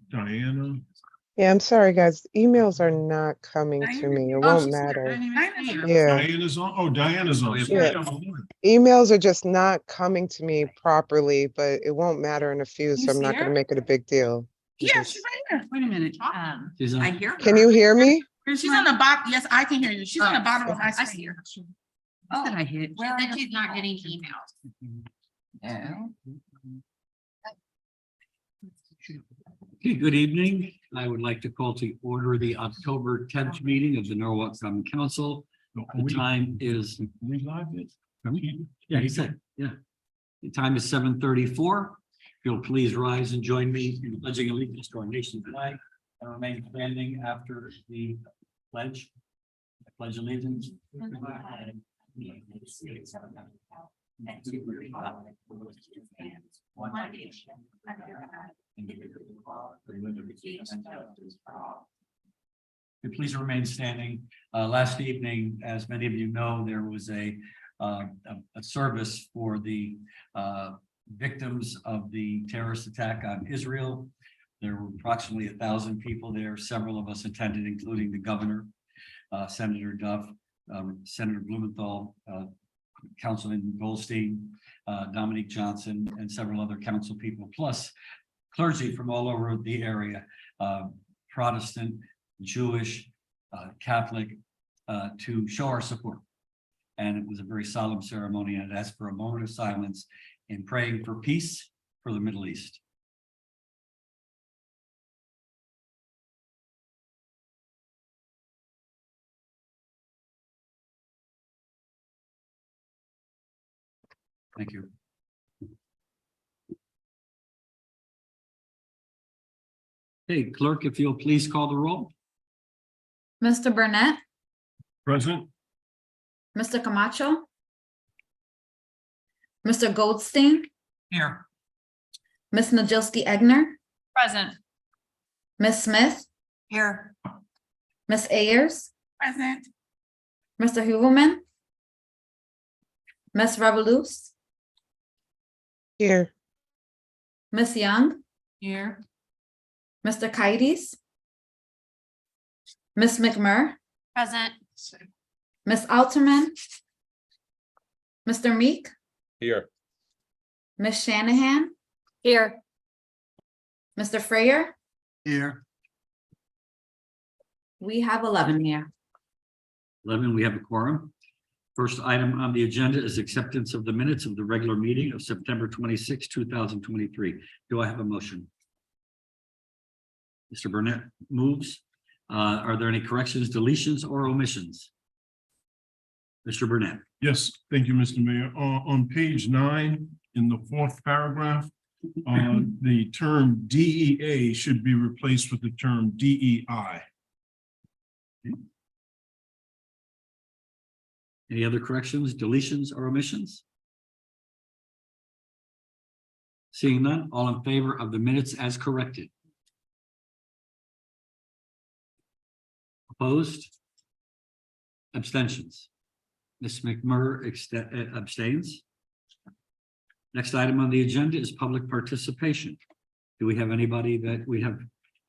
Diana. Yeah, I'm sorry, guys. Emails are not coming to me. It won't matter. Yeah, Diana's on. Oh, Diana's on. Yeah. emails are just not coming to me properly, but it won't matter in a few, so I'm not going to make it a big deal. Yeah, she's right here. Wait a minute. I hear her. Can you hear me? She's on the bottom. Yes, I can hear you. She's on the bottom of my I screen. Oh, I hit. Where are She's not getting emails. Yeah. Okay, good evening. I would like to call to order the October 10th meeting of the Norwalk Common Council. The time is, We live it. yeah, he said, yeah. The time is 7:34. If you'll please rise and join me in pledging allegiance to our nation's flag and remain standing after the pledge. I pledge allegiance. And please remain standing. Last evening, as many of you know, there was a service for the victims of the terrorist attack on Israel. There were approximately 1,000 people there. Several of us attended, including the governor, Senator Duff, Senator Blumenthal, Councilman Goldstein, Dominique Johnson, and several other council people, plus clergy from all over the area, Protestant, Jewish, Catholic, to show our support. And it was a very solemn ceremony, and it asked for a moment of silence in praying for peace for the Middle East. Thank you. Hey, clerk, if you'll please call the roll. Mr. Burnett, Present. Mr. Camacho, Mr. Goldstein, Here. Ms. Najolski Egner, Present. Ms. Smith, Here. Ms. Ayers, Present. Mr. Hooverman, Ms. Revolus, Here, Ms. Young, Here. Mr. Kites, Ms. McMurr, Present. Ms. Alterman, Mr. Meek, Here. Ms. Shanahan, Here. Mr. Freyer. Here. We have 11 here. 11, we have a quorum. First item on the agenda is acceptance of the minutes of the regular meeting of September 26, 2023. Do I have a motion? Mr. Burnett moves. Are there any corrections, deletions, or omissions? Mr. Burnett. Yes, thank you, Mr. Mayor. On page 9, in the 4th paragraph, the term DEA should be replaced with the term DEI. Any other corrections, deletions, or omissions? Seeing none, all in favor of the minutes as corrected? Opposed? Abstentions? Ms. McMurr abstains. Next item on the agenda is public participation. Do we have anybody that we have?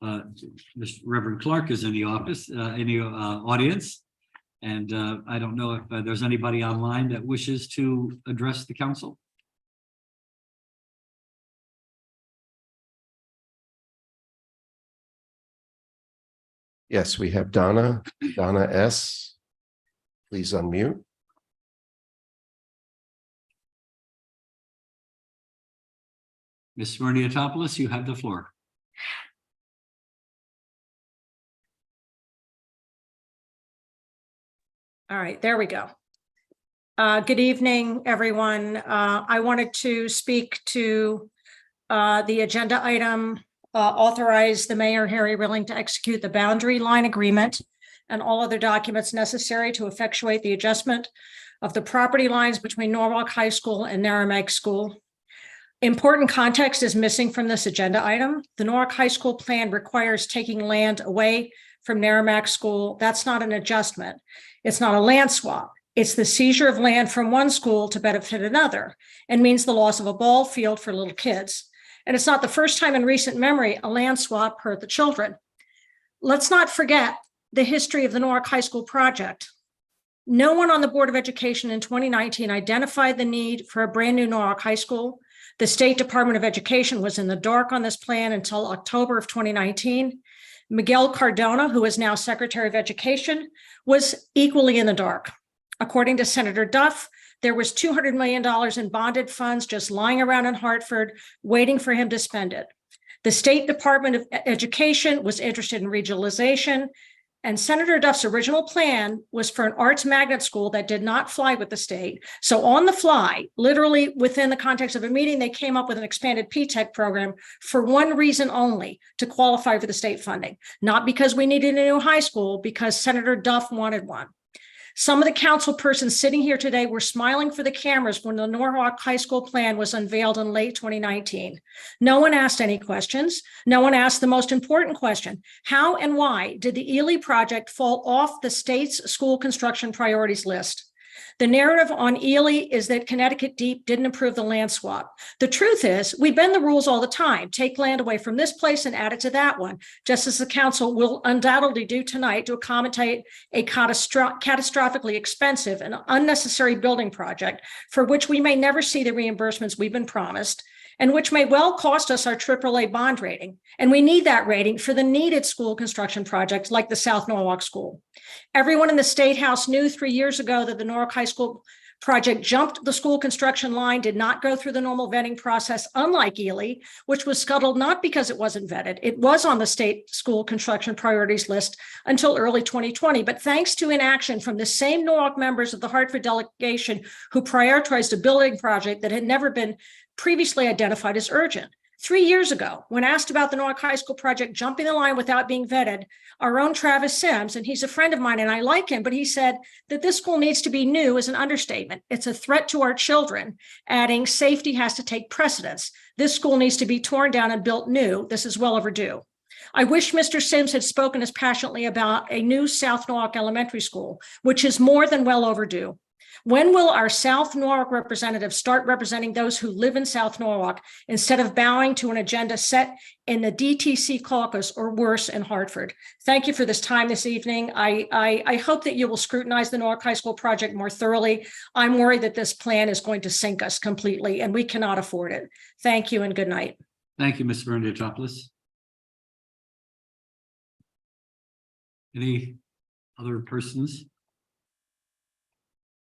Mr. Reverend Clark is in the office, in the audience. And I don't know if there's anybody online that wishes to address the council. Yes, we have Donna S. Please unmute. Ms. Smirniotopoulos, you have the floor. All right, there we go. Good evening, everyone. I wanted to speak to the agenda item, authorize the mayor, Harry Rilling, to execute the boundary line agreement and all other documents necessary to effectuate the adjustment of the property lines between Norwalk High School and Merrimack School. Important context is missing from this agenda item. The Norwalk High School plan requires taking land away from Merrimack School. That's not an adjustment. It's not a land swap. It's the seizure of land from one school to benefit another, and means the loss of a ball field for little kids. And it's not the first time in recent memory a land swap hurt the children. Let's not forget the history of the Norwalk High School project. No one on the Board of Education in 2019 identified the need for a brand new Norwalk High School. The State Department of Education was in the dark on this plan until October of 2019. Miguel Cardona, who is now Secretary of Education, was equally in the dark. According to Senator Duff, there was $200 million in bonded funds just lying around in Hartford, waiting for him to spend it. The State Department of Education was interested in regionalization, and Senator Duff's original plan was for an arts magnet school that did not fly with the state. So on the fly, literally within the context of a meeting, they came up with an expanded P-TECH program for one reason only, to qualify for the state funding. Not because we needed a new high school, because Senator Duff wanted one. Some of the council persons sitting here today were smiling for the cameras when the Norwalk High School plan was unveiled in late 2019. No one asked any questions. No one asked the most important question: how and why did the Ely project fall off the state's school construction priorities list? The narrative on Ely is that Connecticut Deep didn't approve the land swap. The truth is, we bend the rules all the time, take land away from this place and add it to that one, just as the council will undoubtedly do tonight to accommodate a catastrophically expensive and unnecessary building project for which we may never see the reimbursements we've been promised, and which may well cost us our AAA bond rating. And we need that rating for the needed school construction projects like the South Norwalk School. Everyone in the State House knew 3 years ago that the Norwalk High School project jumped the school construction line, did not go through the normal vetting process, unlike Ely, which was scuttled not because it wasn't vetted. It was on the state school construction priorities list until early 2020, but thanks to inaction from the same Norwalk members of the Hartford delegation who prioritized a building project that had never been previously identified as urgent. 3 years ago, when asked about the Norwalk High School project jumping the line without being vetted, our own Travis Sims, and he's a friend of mine and I like him, but he said that this school needs to be new is an understatement. It's a threat to our children, adding safety has to take precedence. This school needs to be torn down and built new. This is well overdue. I wish Mr. Sims had spoken as passionately about a new South Norwalk Elementary School, which is more than well overdue. When will our South Norwalk representatives start representing those who live in South Norwalk instead of bowing to an agenda set in the DTC caucus or worse in Hartford? Thank you for this time this evening. I hope that you will scrutinize the Norwalk High School project more thoroughly. I'm worried that this plan is going to sink us completely and we cannot afford it. Thank you and good night. Thank you, Ms. Verndia-Topoulos. Any other persons?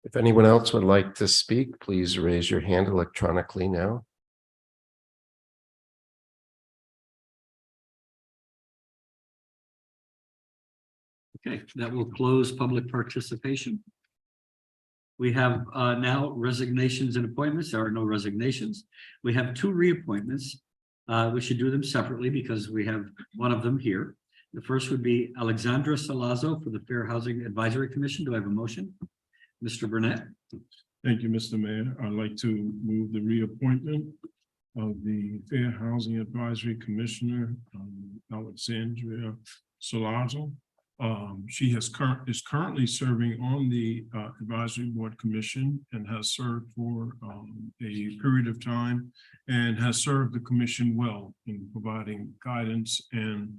If anyone else would like to speak, please raise your hand electronically now. Okay, that will close public participation. We have now resignations and appointments. There are no resignations. We have 2 reappointments. We should do them separately because we have one of them here. The first would be Alexandra Salazzo for the Fair Housing Advisory Commission. Do I have a motion? Mr. Burnett. Thank you, Mr. Mayor. I'd like to move the reappointment of the Fair Housing Advisory Commissioner, Alexandria Salazzo. She is currently serving on the Advisory Board Commission and has served for a period of time and has served the commission well in providing guidance and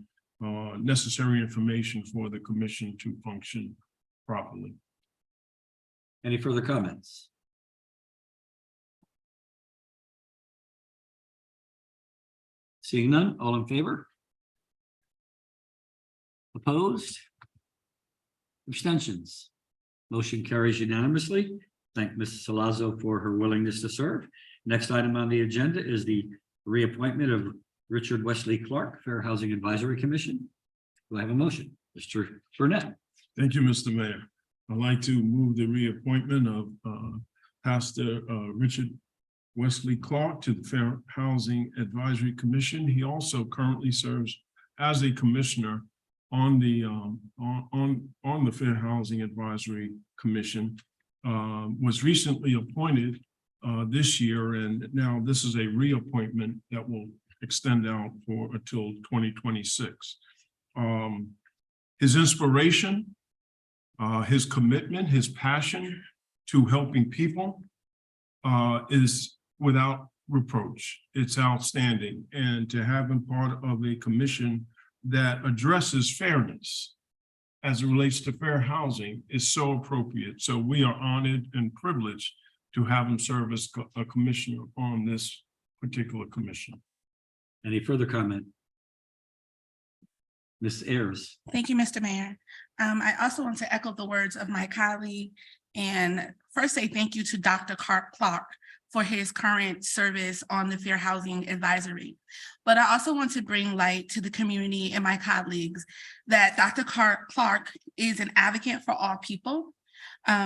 necessary information for the commission to function properly. Any further comments? Seeing none, all in favor? Opposed? Abstentions? Motion carries unanimously. Thank Mrs. Salazzo for her willingness to serve. Next item on the agenda is the reappointment of Richard Wesley Clark, Fair Housing Advisory Commission. Do I have a motion? Mr. Burnett. Thank you, Mr. Mayor. I'd like to move the reappointment of Pastor Richard Wesley Clark to the Fair Housing Advisory Commission. He also currently serves as a commissioner on the Fair Housing Advisory Commission. Was recently appointed this year, and now this is a reappointment that will extend out for until 2026. His inspiration, his commitment, his passion to helping people is without reproach. It's outstanding. And to have him part of a commission that addresses fairness as it relates to fair housing is so appropriate. So we are honored and privileged to have him serve as a commissioner on this particular commission. Any further comment? Ms. Ayers. Thank you, Mr. Mayor. I also want to echo the words of my colleague and first say thank you to Dr. Clark for his current service on the Fair Housing Advisory. But I also want to bring light to the community and my colleagues that Dr. Clark is an advocate for all people.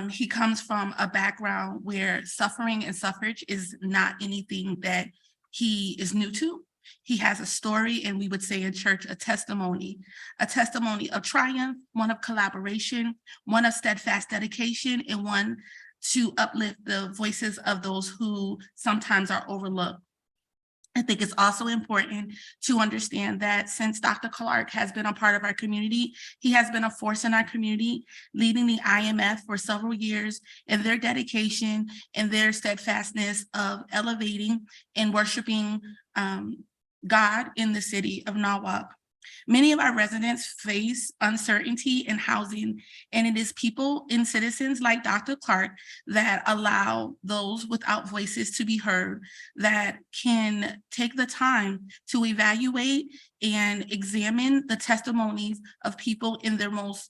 He comes from a background where suffering and suffrage is not anything that he is new to. He has a story, and we would say in church, a testimony of triumph, one of collaboration, one of steadfast dedication, and one to uplift the voices of those who sometimes are overlooked. I think it's also important to understand that since Dr. Clark has been a part of our community, he has been a force in our community, leading the IMF for several years, and their dedication and their steadfastness of elevating and worshiping God in the city of Norwalk. Many of our residents face uncertainty in housing, and it is people and citizens like Dr. Clark that allow those without voices to be heard, that can take the time to evaluate and examine the testimonies of people in their most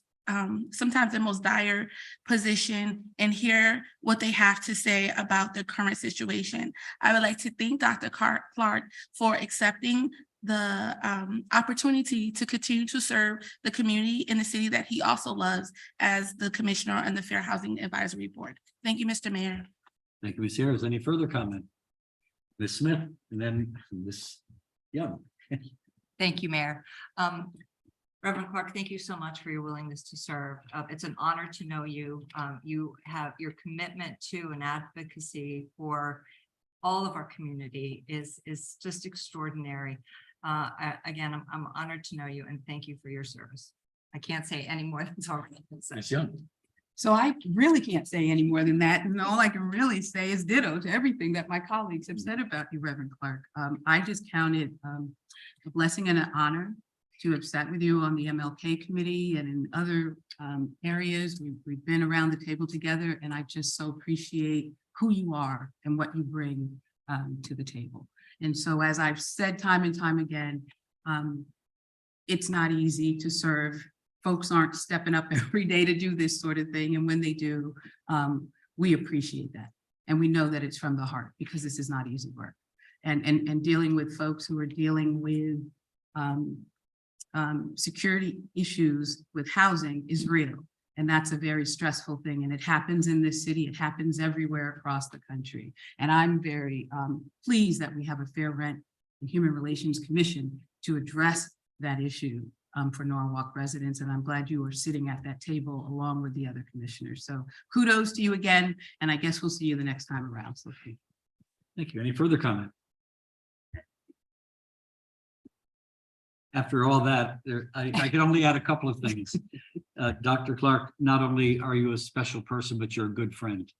sometimes the most dire position and hear what they have to say about the current situation. I would like to thank Dr. Clark for accepting the opportunity to continue to serve the community in the city that he also loves as the commissioner on the Fair Housing Advisory Board. Thank you, Mr. Mayor. Thank you, Ms. Ayers. Any further comment? Ms. Smith, and then Ms. Young. Thank you, Mayor. Reverend Clark, thank you so much for your willingness to serve. It's an honor to know you. You have your commitment to and advocacy for all of our community is just extraordinary. Again, I'm honored to know you and thank you for your service. I can't say any more than it's already been said. Ms. Young. So I really can't say any more than that. And all I can really say is ditto to everything that my colleagues have said about you, Reverend Clark. I just count it a blessing and an honor to have sat with you on the MLK committee and in other areas. We've been around the table together, and I just so appreciate who you are and what you bring to the table. And so, as I've said time and time again, it's not easy to serve. Folks aren't stepping up every day to do this sort of thing. And when they do, we appreciate that. And we know that it's from the heart, because this is not easy work. And dealing with folks who are dealing with security issues with housing is real. And that's a very stressful thing. And it happens in this city. It happens everywhere across the country. And I'm very pleased that we have a Fair Rent and Human Relations Commission to address that issue for Norwalk residents. And I'm glad you are sitting at that table along with the other commissioners. So kudos to you again. And I guess we'll see you the next time around. So thank you. Thank you. Any further comment? After all that, I can only add a couple of things. Dr. Clark, not only are you a special person, but you're a good friend.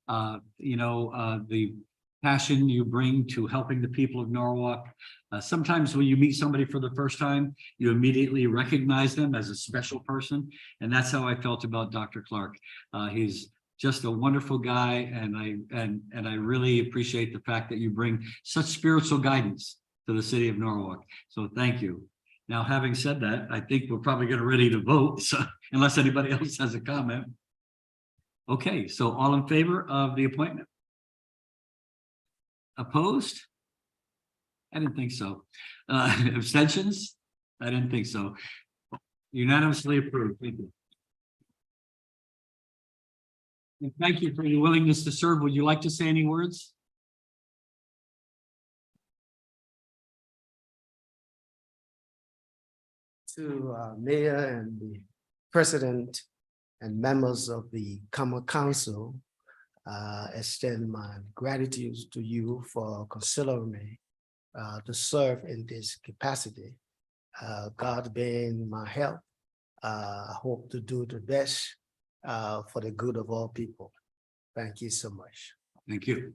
The passion you bring to helping the people of Norwalk. Sometimes when you meet somebody for the first time, you immediately recognize them as a special person. And that's how I felt about Dr. Clark. He's just a wonderful guy. And I really appreciate the fact that you bring such spiritual guidance to the city of Norwalk. So thank you. Now, having said that, I think we're probably getting ready to vote, so unless anybody else has a comment. Okay, so all in favor of the appointment? Opposed? I didn't think so. Abstentions? I didn't think so. Unanimously approved. Thank you. And thank you for your willingness to serve. Would you like to say any words? To Mayor and the President and members of the Common Council, extend my gratitude to you for considering me to serve in this capacity. God being my help, I hope to do the best for the good of all people. Thank you so much. Thank you.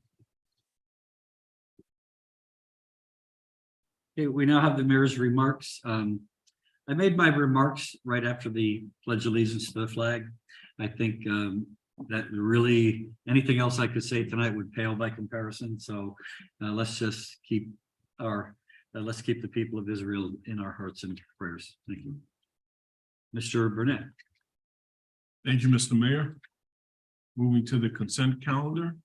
Okay, we now have the mayor's remarks. I made my remarks right after the pledge of allegiance to the flag. I think that really, anything else I could say tonight would pale by comparison. So let's just keep let's keep the people of Israel in our hearts and prayers. Thank you. Mr. Burnett. Thank you, Mr. Mayor. Moving to the consent calendar.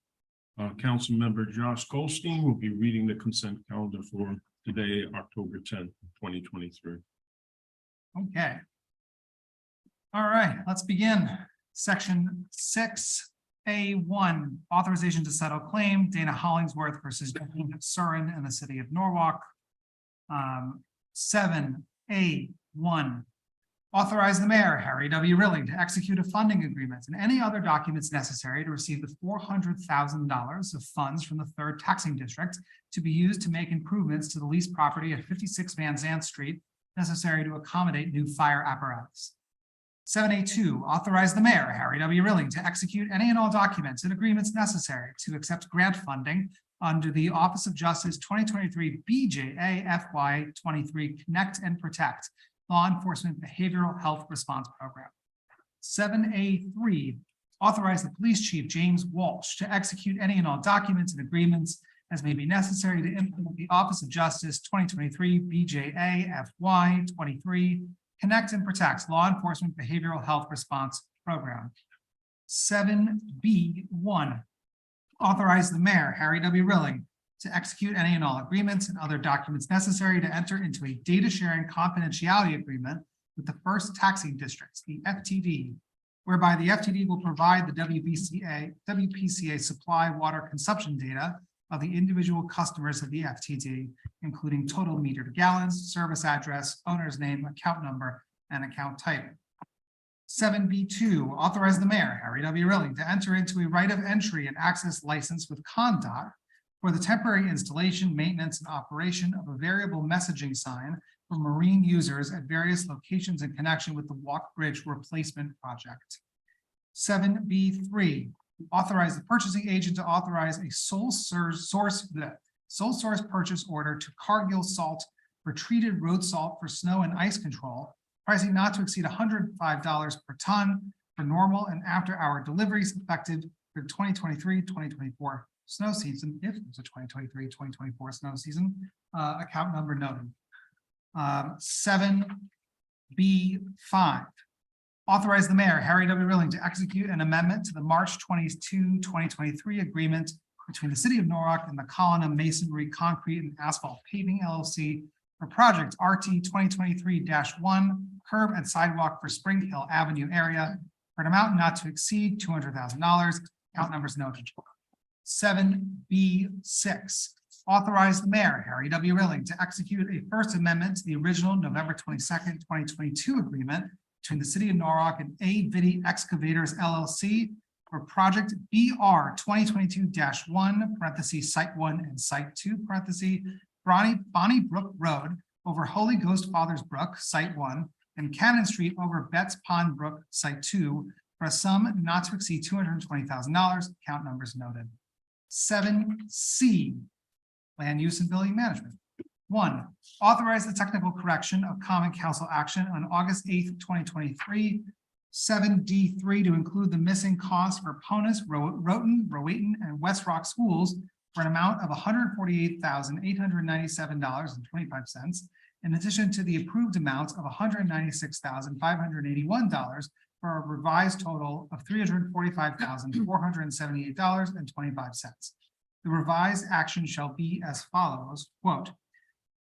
Councilmember Josh Goldstein will be reading the consent calendar for today, October 10th, 2023. Okay. All right, let's begin. Section 6A1, authorization to settle claim, Dana Hollingsworth versus Jane Surin in the city of Norwalk. 7A1, authorize the mayor, Harry W. Rilling, to execute a funding agreement and any other documents necessary to receive the $400,000 of funds from the 3rd taxing district to be used to make improvements to the leased property at 56 Van Zandt Street necessary to accommodate new fire apparatus. 7A2, authorize the mayor, Harry W. Rilling, to execute any and all documents and agreements necessary to accept grant funding under the Office of Justice 2023 BJA FY 23 Connect and Protect Law Enforcement Behavioral Health Response Program. 7A3, authorize the police chief, James Walsh, to execute any and all documents and agreements as may be necessary to implement the Office of Justice 2023 BJA FY 23 Connect and Protect Law Enforcement Behavioral Health Response Program. 7B1, authorize the mayor, Harry W. Rilling, to execute any and all agreements and other documents necessary to enter into a data sharing confidentiality agreement with the 1st taxing districts, the FTD, whereby the FTD will provide the WPCA supply water consumption data of the individual customers of the FTD, including total metered gallons, service address, owner's name, account number, and account type. 7B2, authorize the mayor, Harry W. Rilling, to enter into a right of entry and access license with Condot for the temporary installation, maintenance, and operation of a variable messaging sign for marine users at various locations in connection with the Walk Bridge replacement project. 7B3, authorize the purchasing agent to authorize a sole source purchase order to Cargill Salt for treated road salt for snow and ice control, pricing not to exceed $105 per ton for normal and after-hour deliveries effective for the 2023-2024 snow season, if it's a 2023-2024 snow season, account number noted. 7B5, authorize the mayor, Harry W. Rilling, to execute an amendment to the March 22, 2023 agreement between the city of Norwalk and the Colonna Masonry Concrete and Asphalt Paving LLC for project RT 2023-1 curb and sidewalk for Spring Hill Avenue area for an amount not to exceed $200,000. Account numbers noted. 7B6, authorize the mayor, Harry W. Rilling, to execute a first amendment to the original November 22nd, 2022 agreement between the city of Norwalk and A. Vitti Excavators LLC for project BR 2022-1 parentheses site 1 and site 2 parentheses Bonnie Brook Road over Holy Ghost Fathers Brook site 1 and Cannon Street over Betts Pond Brook site 2 for a sum not to exceed $220,000. Account numbers noted. 7C, land use and building management. 1, authorize the technical correction of common council action on August 8th, 2023. 7D3, to include the missing costs for Ponus, Rowton, Rowayton, and West Rock schools for an amount of $148,897.25, in addition to the approved amount of $196,581 for a revised total of $345,478.25. The revised action shall be as follows, quote,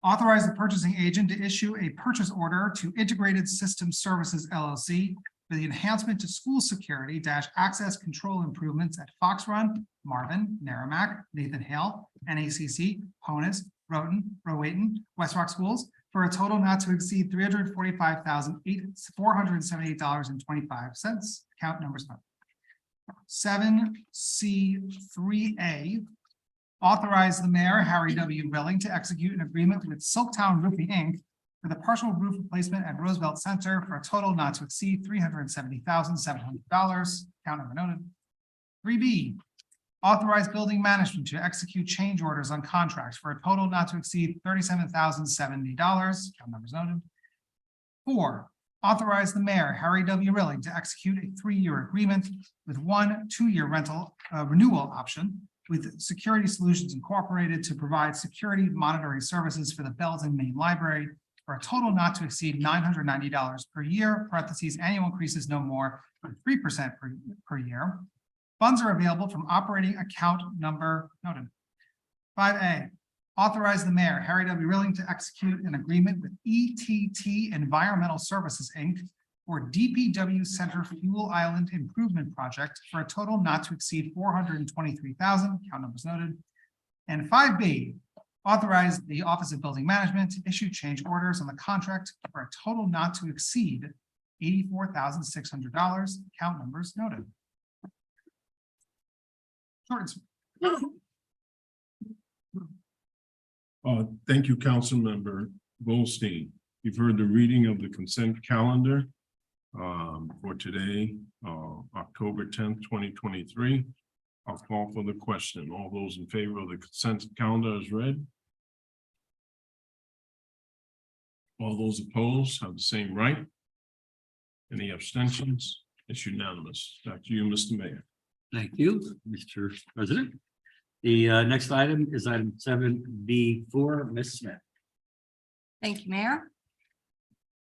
authorize the purchasing agent to issue a purchase order to Integrated System Services LLC for the enhancement to school security access control improvements at Fox Run, Marvin, Merrimack, Nathan Hale, NACC, Ponus, Rowton, Rowayton, West Rock schools for a total not to exceed $345,478.25. Account numbers. 7C3A, authorize the mayor, Harry W. Rilling, to execute an agreement with Silktown Roofing Inc. for the partial roof replacement at Roosevelt Center for a total not to exceed $370,700. Account number noted. 3B, Authorize building management to execute change orders on contracts for a total not to exceed $37,070. Count numbers noted. 4, authorize the mayor, Harry W. Rilling, to execute a 3-year agreement with 1 2-year rental renewal option with Security Solutions Incorporated to provide security monitoring services for the Belton Main Library for a total not to exceed $990 per year, parentheses, annual increases no more than 3% per year. Funds are available from operating account number noted. 5A, authorize the mayor, Harry W. Rilling, to execute an agreement with ETT Environmental Services, Inc. for DPW Center Fuel Island Improvement Project for a total not to exceed $423,000, count numbers noted. And 5B, authorize the Office of Building Management to issue change orders on the contract for a total not to exceed $84,600, count numbers noted. Short and sweet. Thank you, Councilmember Goldstein. You've heard the reading of the consent calendar for today, October 10th, 2023. I'll call for the question. All those in favor of the consent calendar as read? All those opposed have the same right. Any abstentions? It's unanimous. Back to you, Mr. Mayor. Thank you, Mr. President. The next item is item 7B4, Ms. Smith. Thank you, Mayor.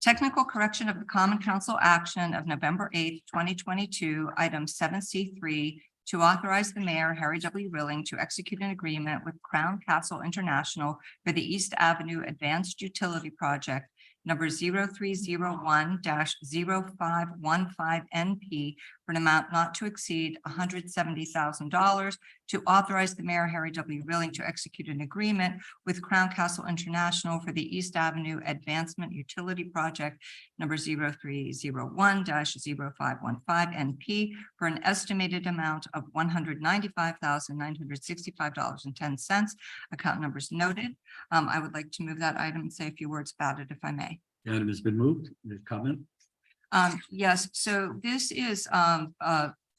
Technical correction of the Common Council action of November 8th, 2022, item 7C3, to authorize the mayor, Harry W. Rilling, to execute an agreement with Crown Castle International for the East Avenue Advanced Utility Project number 0301-0515 for an amount not to exceed $170,000, to authorize the mayor, Harry W. Rilling, to execute an agreement with Crown Castle International for the East Avenue Advancement Utility Project number 0301-0515 for an estimated amount of $195,965.10. Account numbers noted. I would like to move that item and say a few words about it, if I may. The item has been moved. Any comment? Yes, so this is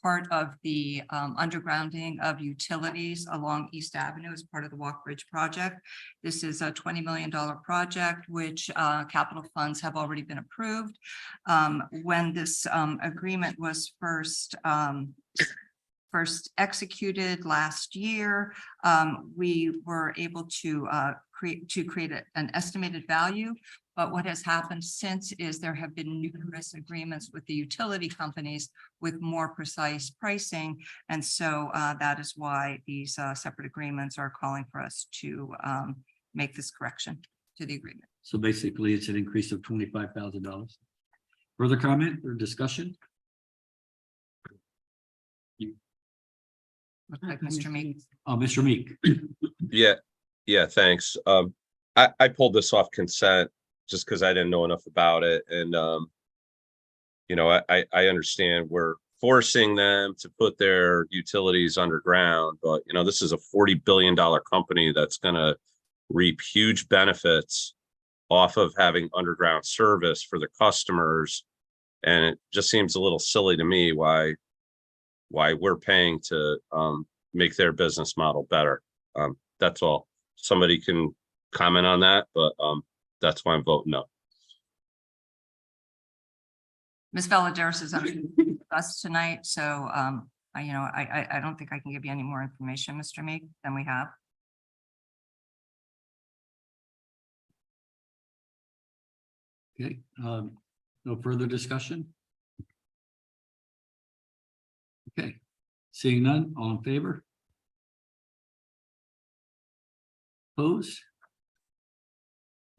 part of the undergrounding of utilities along East Avenue as part of the Walk Bridge project. This is a $20 million project, which capital funds have already been approved. When this agreement was first executed last year, we were able to create an estimated value. But what has happened since is there have been numerous agreements with the utility companies with more precise pricing. And so that is why these separate agreements are calling for us to make this correction to the agreement. So basically, it's an increase of $25,000. Further comment or discussion? Looks like Mr. Meek. Mr. Meek. Yeah, thanks. I pulled this off consent just because I didn't know enough about it. And, you know, I understand we're forcing them to put their utilities underground, but, you know, this is a $40 billion company that's going to reap huge benefits off of having underground service for the customers. And it just seems a little silly to me why we're paying to make their business model better. That's all. Somebody can comment on that, but that's why I'm voting no. Ms. Valadares is actually with us tonight, so I don't think I can give you any more information, Mr. Meek, than we have. Okay, no further discussion? Okay, seeing none, all in favor? Opposed?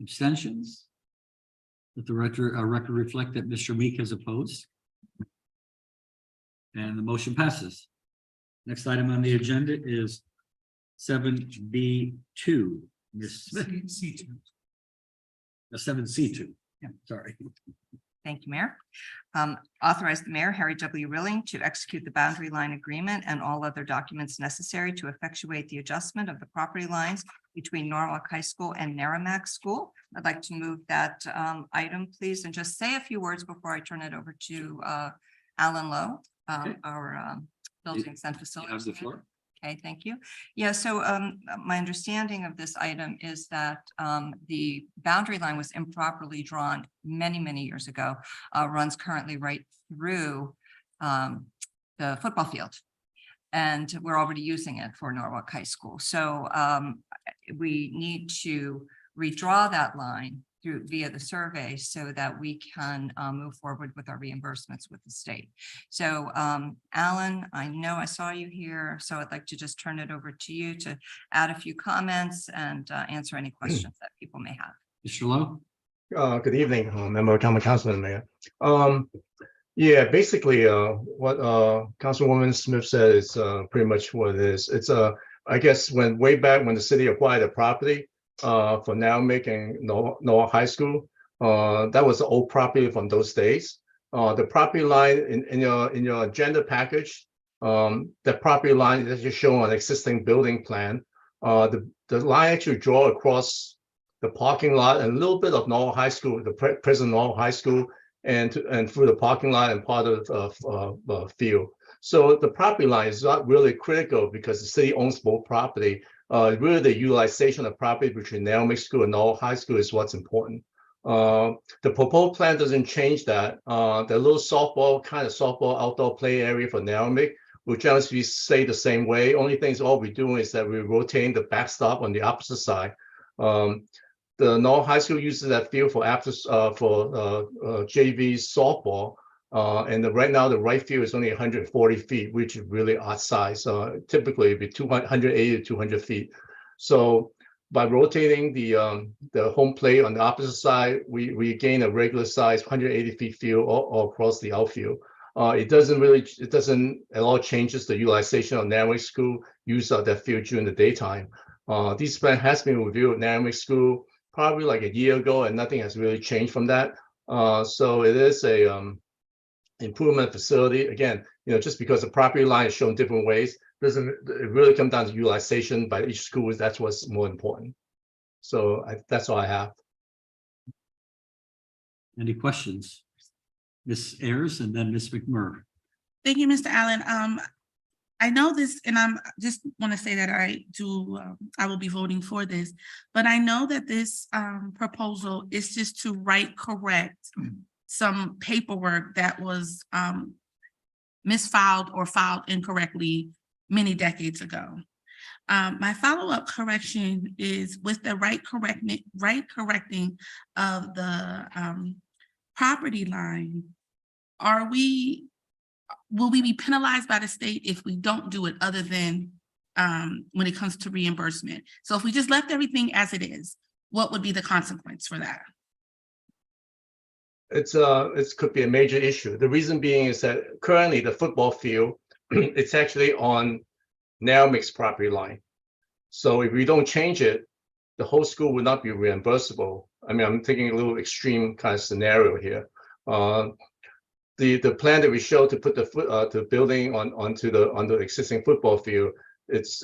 Abstentions? Let the record reflect that Mr. Meek has opposed. And the motion passes. Next item on the agenda is 7B2. Ms. Smith. C2. 7C2. Yeah, sorry. Thank you, Mayor. Authorize the mayor, Harry W. Rilling, to execute the boundary line agreement and all other documents necessary to effectuate the adjustment of the property lines between Norwalk High School and Merrimack School. I'd like to move that item, please, and just say a few words before I turn it over to Alan Lowe, Okay. our buildings and facilities. You have the floor. Okay, thank you. Yeah, so my understanding of this item is that the boundary line was improperly drawn many, many years ago, runs currently right through the football field. And we're already using it for Norwalk High School. So we need to redraw that line through via the survey so that we can move forward with our reimbursements with the state. So Alan, I know I saw you here, so I'd like to just turn it over to you to add a few comments and answer any questions that people may have. Mr. Lowe? Good evening, member of Common Council and Mayor. Yeah, basically, what Councilwoman Smith said is pretty much what it is. It's I guess way back when the city acquired the property for now making Norwalk High School, that was the old property from those days. The property line in your agenda package, the property line is just shown on existing building plan. The line actually draw across the parking lot and a little bit of Norwalk High School, the present Norwalk High School, and through the parking lot and part of field. So the property line is not really critical because the city owns both property. Really the utilization of property between Narrow School and Norwalk High School is what's important. The proposed plan doesn't change that. The little softball outdoor play area for Narrow will generally stay the same way. Only things all we're doing is that we're rotating the backstop on the opposite side. The Norwalk High School uses that field for JV softball, and right now the right field is only 140 feet, which is really odd size. Typically, it'd be 180 to 200 feet. So by rotating the home plate on the opposite side, we gain a regular size 180 feet field all across the outfield. It doesn't at all changes the utilization of Narrow School use of that field during the daytime. This plan has been reviewed at Narrow School probably like a year ago, and nothing has really changed from that. So it is a improvement facility. Again, just because the property line is shown different ways, doesn't it really come down to utilization by each school? That's what's more important. So that's all I have. Any questions? Ms. Ayers and then Ms. McMurray. Thank you, Mr. Allen. I know this, and I'm just want to say that I will be voting for this, but I know that this proposal is just to correct some paperwork that was misfiled or filed incorrectly many decades ago. My follow-up correction is with the correcting of the property line. Will we be penalized by the state if we don't do it other than when it comes to reimbursement? So if we just left everything as it is, what would be the consequence for that? It could be a major issue. The reason being is that currently the football field, it's actually on Narrow property line. So if we don't change it, the whole school will not be reimbursable. I mean, I'm thinking a little extreme kind of scenario here. The plan that we showed to put the building onto the existing football field, it's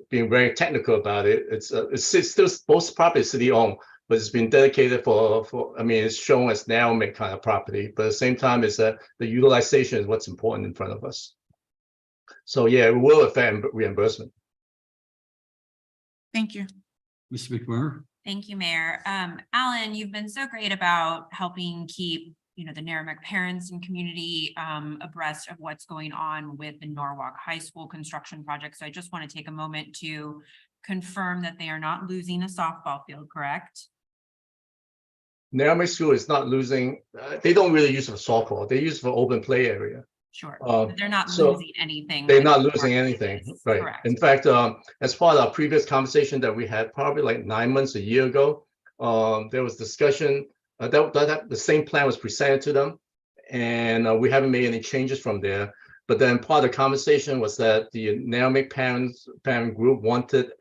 being very technical about it. It's still both property city owned, but it's been dedicated for I mean, it's shown as Narrow kind of property, but at the same time, is that the utilization is what's important in front of us. So yeah, it will affect reimbursement. Thank you. Ms. McMurray. Thank you, Mayor. Alan, you've been so great about helping keep the Narragansett parents and community abreast of what's going on with the Norwalk High School construction project. So I just want to take a moment to confirm that they are not losing a softball field, correct? Narragansett School is not losing. They don't really use it for softball. They use it for open play area. Sure, but they're not so losing anything. They're not losing anything, right? Correct. In fact, as part of our previous conversation that we had probably like 9 months, a year ago, there was discussion that the same plan was presented to them, and we haven't made any changes from there. But then part of the conversation was that the Narragansett parent group wanted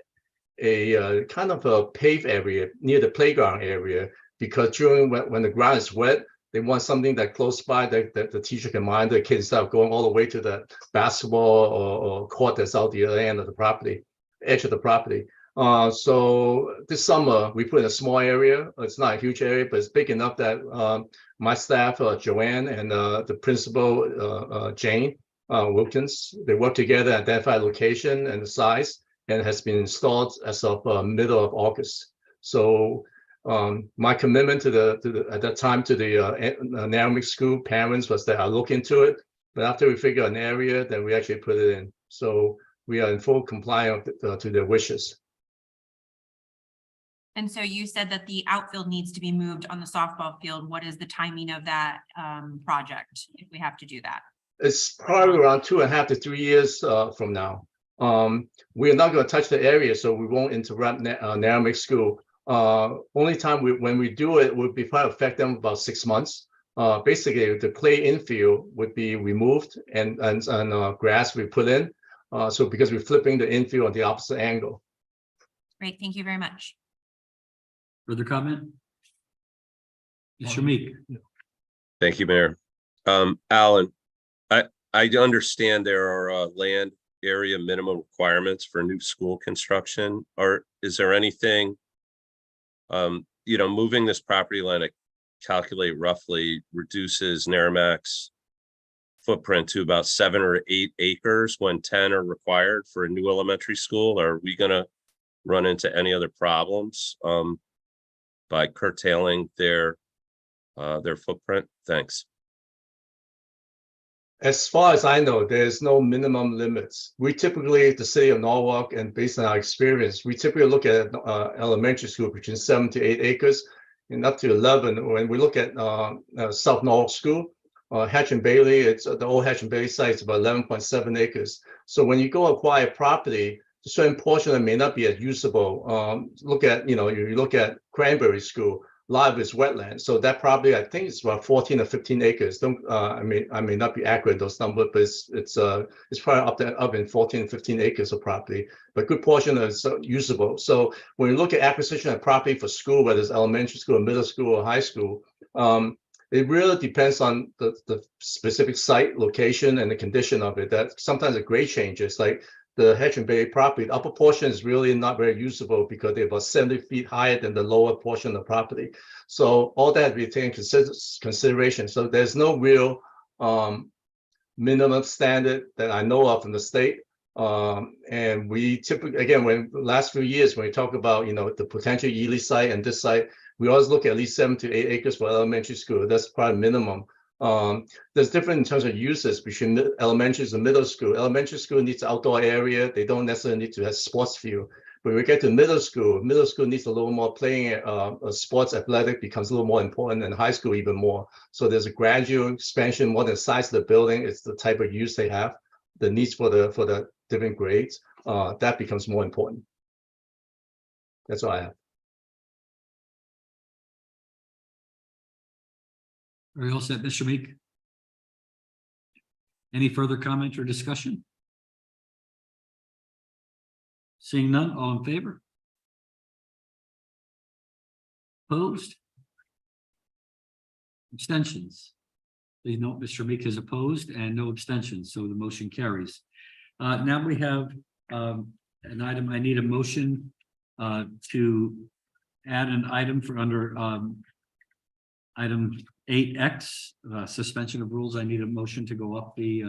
a kind of a paved area near the playground area, because during when the ground is wet, they want something that close by that the teacher can mind the kids start going all the way to the basketball or court that's out the other end of the property, edge of the property. So this summer we put in a small area. It's not a huge area, but it's big enough that my staff, Joanne, and the principal, Jane, Wilkins. They work together, identify location and the size, and has been installed as of middle of August. So my commitment to the at that time to the Narragansett school parents was that I look into it, but after we figure an area, then we actually put it in. So we are in full compliance to their wishes. And so you said that the outfield needs to be moved on the softball field. What is the timing of that project if we have to do that? It's probably around 2.5 to 3 years from now. We are not going to touch the area, so we won't interrupt Narragansett school. Only time when we do it would be probably affect them about 6 months. Basically, the play infield would be removed and grass we put in. So because we're flipping the infield on the opposite angle. Great, thank you very much. Further comment? Ms. Shamik? Thank you, Mayor. Alan, I understand there are land area minimum requirements for new school construction. Is there anything, moving this property line, I calculate roughly reduces Narragansett footprint to about 7 or 8 acres when 10 are required for a new elementary school? Are we going to run into any other problems by curtailing their footprint? Thanks. As far as I know, there's no minimum limits. We typically, the city of Norwalk, and based on our experience, we typically look at elementary school between 7 to 8 acres and up to 11. When we look at South Norwalk School, Hatch and Bailey, it's the old Hatch and Bailey site is about 11.7 acres. So when you go acquire property, a certain portion that may not be as usable. You look at Cranberry School, a lot of it's wetland. So that property, I think it's about 14 or 15 acres. I may not be accurate those numbers, but it's probably up in 14, 15 acres of property, but good portion is usable. So when you look at acquisition of property for school, whether it's elementary school, middle school, or high school, it really depends on the specific site, location, and the condition of it. That sometimes a grade changes, like the Hatch and Bailey property, the upper portion is really not very usable because they're about 70 feet higher than the lower portion of the property. So all that we take into consideration. So there's no real minimum standard that I know of in the state. And we typically, again, when the last few years, when we talk about, the potential Ely site and this site, we always look at least 7 to 8 acres for elementary school. That's probably minimum. There's different in terms of uses between elementary and middle school. Elementary school needs an outdoor area. They don't necessarily need to have sports field. When we get to middle school needs a little more playing. Sports athletic becomes a little more important, and high school even more. So there's a gradual expansion more than the size of the building. It's the type of use they have, the needs for the different grades. That becomes more important. That's all I have. Are you all set, Ms. Shamik? Any further comment or discussion? Seeing none, all in favor? Opposed? Abstentions? Please note Mr. Shamik is opposed and no abstentions, so the motion carries. Now we have an item. I need a motion to add an item for under item 8X, suspension of rules. I need a motion to go up the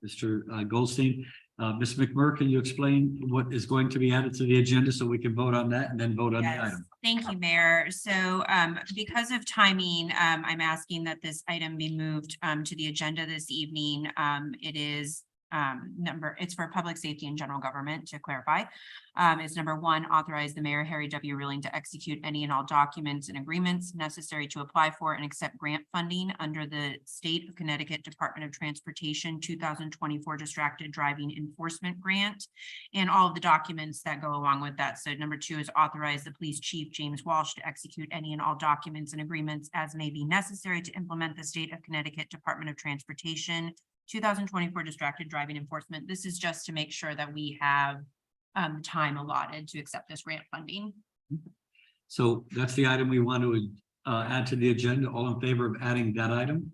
Mr. Goldstein. Ms. McMurray, can you explain what is going to be added to the agenda so we can vote on that and then vote on the item? Thank you, Mayor. So because of timing, I'm asking that this item be moved to the agenda this evening. It is it's for public safety and general government, to clarify. It's number 1, authorize the mayor, Harry W. Rilling, to execute any and all documents and agreements necessary to apply for and accept grant funding under the State of Connecticut Department of Transportation 2024 Distracted Driving Enforcement Grant, and all of the documents that go along with that. So number 2 is authorize the police chief, James Walsh, to execute any and all documents and agreements as may be necessary to implement the State of Connecticut Department of Transportation 2024 Distracted Driving Enforcement. This is just to make sure that we have time allotted to accept this grant funding. So that's the item we want to add to the agenda. All in favor of adding that item?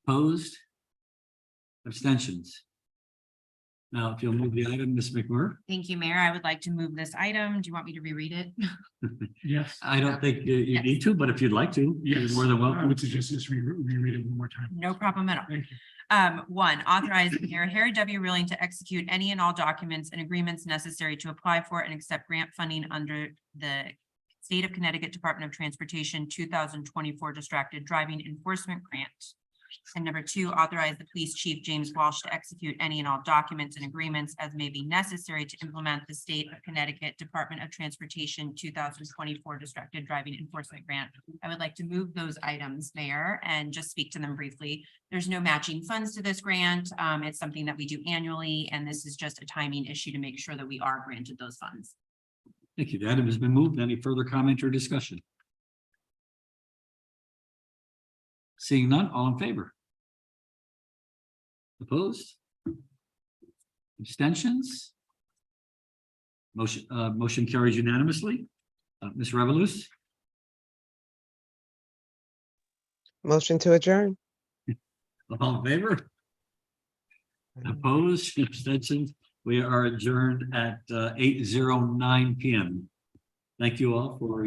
Opposed? Abstentions? Now, if you'll move the item, Ms. McMurray. Thank you, Mayor. I would like to move this item. Do you want me to reread it? Yes. I don't think you need to, but if you'd like to, you're Yes. more than I welcome. would suggest just reread it one more time. No problem at all. Thank you. One, authorize Mayor Harry W. Rilling to execute any and all documents and agreements necessary to apply for and accept grant funding under the State of Connecticut Department of Transportation 2024 Distracted Driving Enforcement Grant. And number two, authorize the police chief, James Walsh, to execute any and all documents and agreements as may be necessary to implement the State of Connecticut Department of Transportation 2024 Distracted Driving Enforcement Grant. I would like to move those items, Mayor, and just speak to them briefly. There's no matching funds to this grant. It's something that we do annually, and this is just a timing issue to make sure that we are granted those funds. Thank you. The item has been moved. Any further comment or discussion? Seeing none, all in favor? Opposed? Abstentions? Motion carries unanimously. Ms. Revelous, Motion to adjourn. all in favor? Opposed, abstentions? We are adjourned at 8:09 PM. Thank you all for your